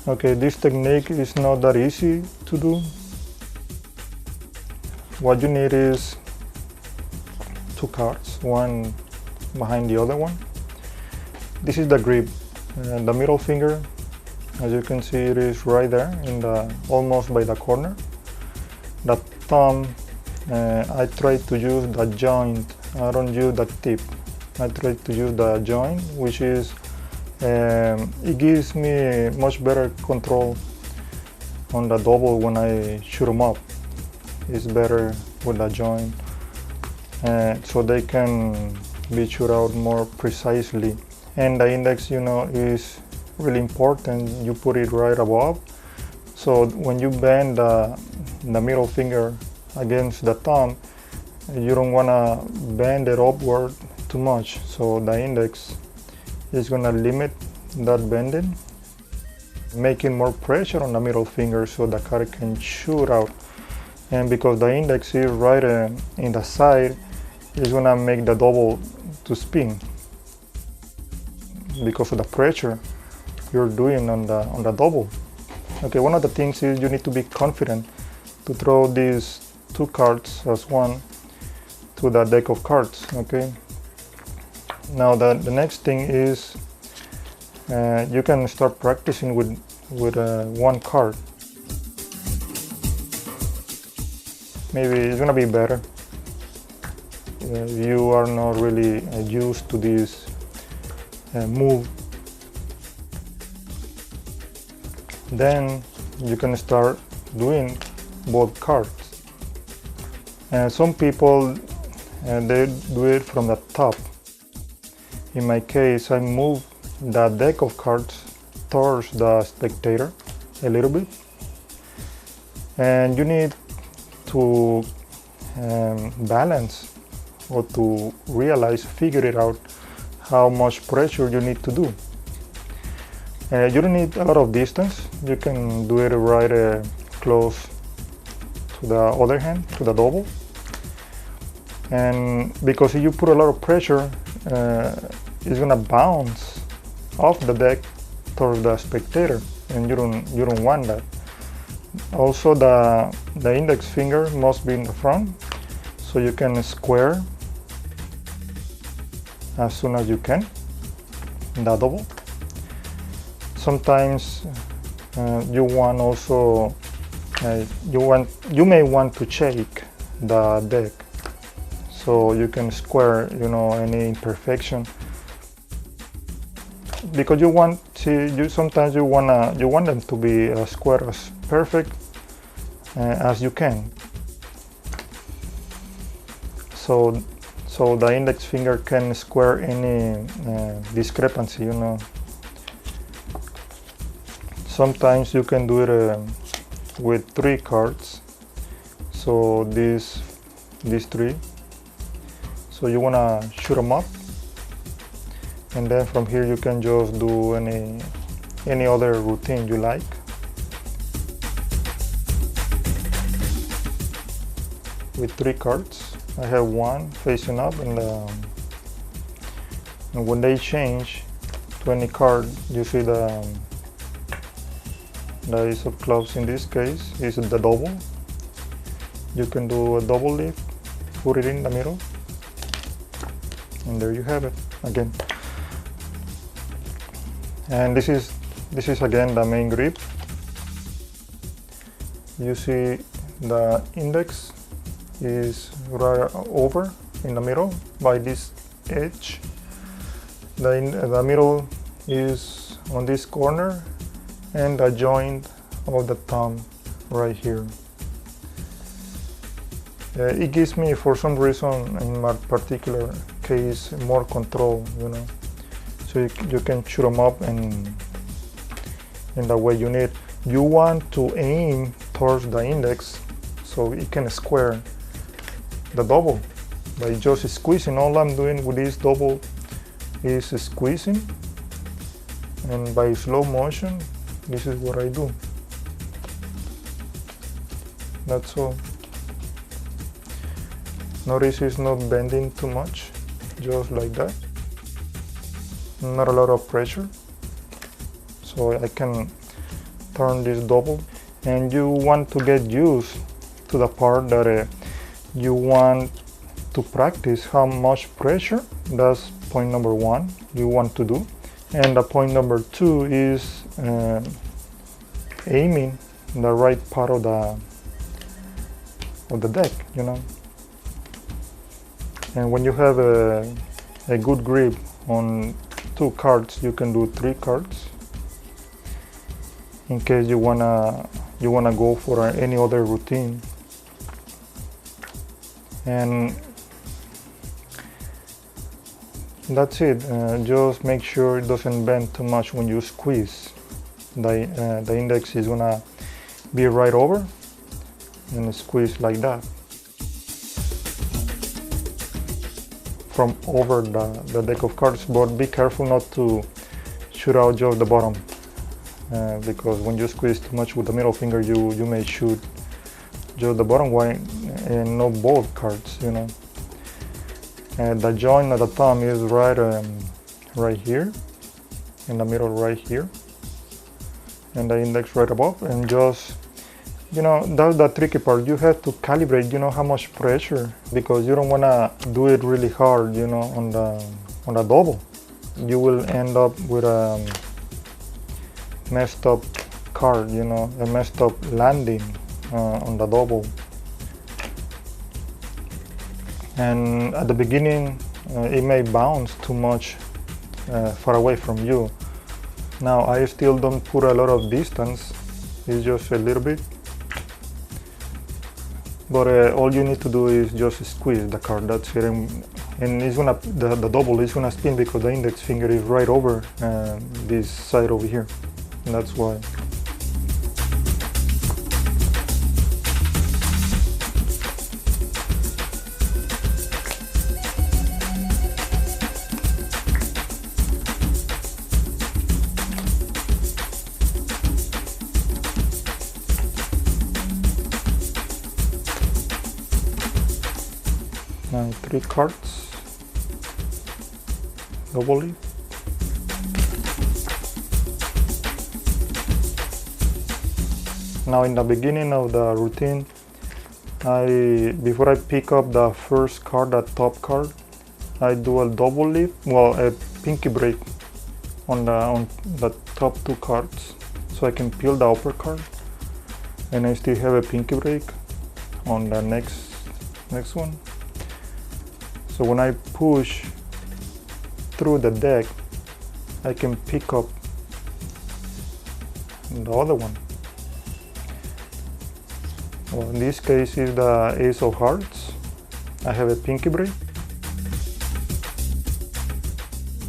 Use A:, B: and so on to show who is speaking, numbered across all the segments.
A: Okay, this technique is not that easy to do. What you need is two cards, one behind the other one. This is the grip. The middle finger, as you can see, it is right there in the almost by the corner. The thumb, I try to use the joint. I don't use the tip. I try to use the joint, which is it gives me much better control on the double when I shoot them up. It's better with the joint, so they can be shot out more precisely. And the index, you know, is really important. You put it right above, so when you bend the middle finger against the thumb, you don't want to bend it upward too much, so the index is going to limit that bending, making more pressure on the middle finger so the card can shoot out. And because the index is right in the side, it's going to make the double to spin because of the pressure you're doing on the double. Okay, one of the things is you need to be confident to throw these two cards as one to the deck of cards. Okay, now the next thing is you can start practicing with one card. Maybe it's gonna be better. You are not really used to this move. Then you can start doing both cards. Some people they do it from the top. In my case, I move the deck of cards towards the spectator a little bit, and you need to balance or to figure it out how much pressure you need to do. You don't need a lot of distance. You can do it right close to the other hand, to the double. And because if you put a lot of pressure, it's gonna bounce off the deck towards the spectator, and you don't want that. Also, the index finger must be in the front, so you can square as soon as you can the double. Sometimes you want also you may want to shake the deck so you can square, you know, any imperfection, because sometimes you want them to be as square, as perfect as you can. So the index finger can square any discrepancy, you know. Sometimes you can do it with 3 cards. So these 3. So you wanna shoot them up, and then from here you can just do any other routine you like. With 3 cards, I have one facing up, and when they change to any card, you see the ace of clubs in this case is the double. You can do a double lift, put it in the middle, and there you have it again. And this is again the main grip. You see the index is right over in the middle by this edge. The middle is on this corner, and the joint of the thumb right here. It gives me, for some reason, in my particular case, more control, you know. So you can shoot them up in the way you need. You want to aim towards the index so it can square the double by just squeezing. All I'm doing with this double is squeezing, and by slow motion, this is what I do. That's all. Notice it's not bending too much, just like that. Not a lot of pressure, so I can turn this double, and you want to get used to the part that you want to practice how much pressure. That's point number one you want to do. And the point number two is aiming the right part of the deck, you know. And when you have a good grip on 2 cards, you can do 3 cards in case you wanna go for any other routine. And that's it. Just make sure it doesn't bend too much when you squeeze. The index is gonna be right over and squeeze like that from over the deck of cards, but be careful not to shoot out just the bottom, because when you squeeze too much with the middle finger, you may shoot just the bottom one and not both cards, you know. And the joint of the thumb is right here, in the middle right here, and the index right above. And just, you know, that's the tricky part. You have to calibrate, you know, how much pressure, because you don't want to do it really hard, you know, on the double. You will end up with a messed up card, you know, a messed up landing on the double. And at the beginning, it may bounce too much far away from you. Now, I still don't put a lot of distance, it's just a little bit. But all you need to do is just squeeze the card, that's it. And it's gonna, the double is gonna spin because the index finger is right over this side over here. And that's why. Now 3 cards, double leaf. Now in the beginning of the routine, before I pick up the first card, the top card, I do a double leaf, well, a pinky break on the top 2 cards, so I can peel the upper card, and I still have a pinky break on the next one. So when I push through the deck, I can pick up the other one. Well, in this case is the Ace of Hearts. I have a pinky break.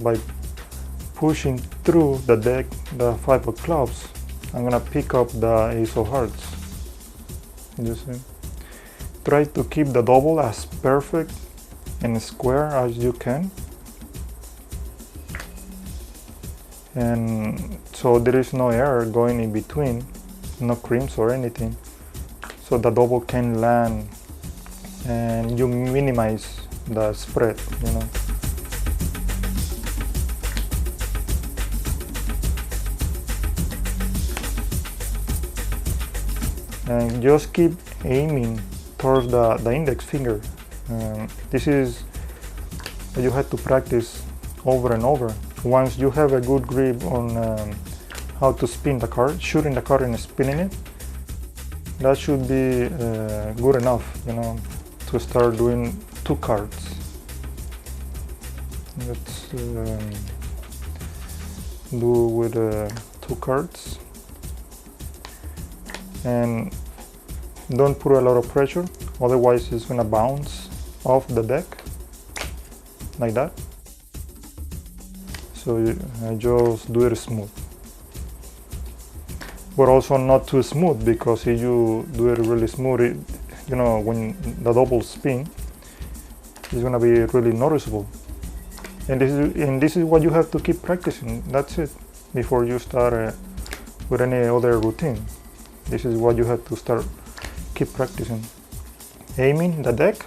A: By pushing through the deck, the 5 of clubs, I'm gonna pick up the Ace of Hearts. You see? Try to keep the double as perfect and square as you can, and so there is no air going in between, no crimps or anything, so the double can land and you minimize the spread, you know. And just keep aiming towards the index finger. This is what you have to practice over and over. Once you have a good grip on how to spin the card, shooting the card and spinning it, that should be good enough, you know, to start doing 2 cards. Let's do with 2 cards, and don't put a lot of pressure, otherwise it's gonna bounce off the deck like that. So I just do it smooth, but also not too smooth, because if you do it really smooth, you know, when the double spin, it's gonna be really noticeable. And this is what you have to keep practicing. That's it. Before you start with any other routine, this is what you have to start. Keep practicing. Aiming the deck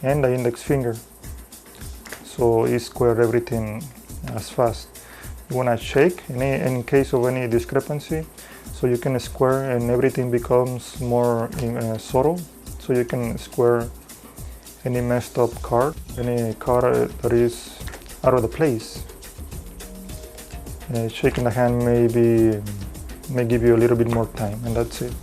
A: and the index finger, so it square everything as fast. You wanna shake, in case of any discrepancy, So you can square and everything becomes more subtle. So you can square any messed up card, any card that is out of the place. Shaking the hand may give you a little bit more time, and that's it.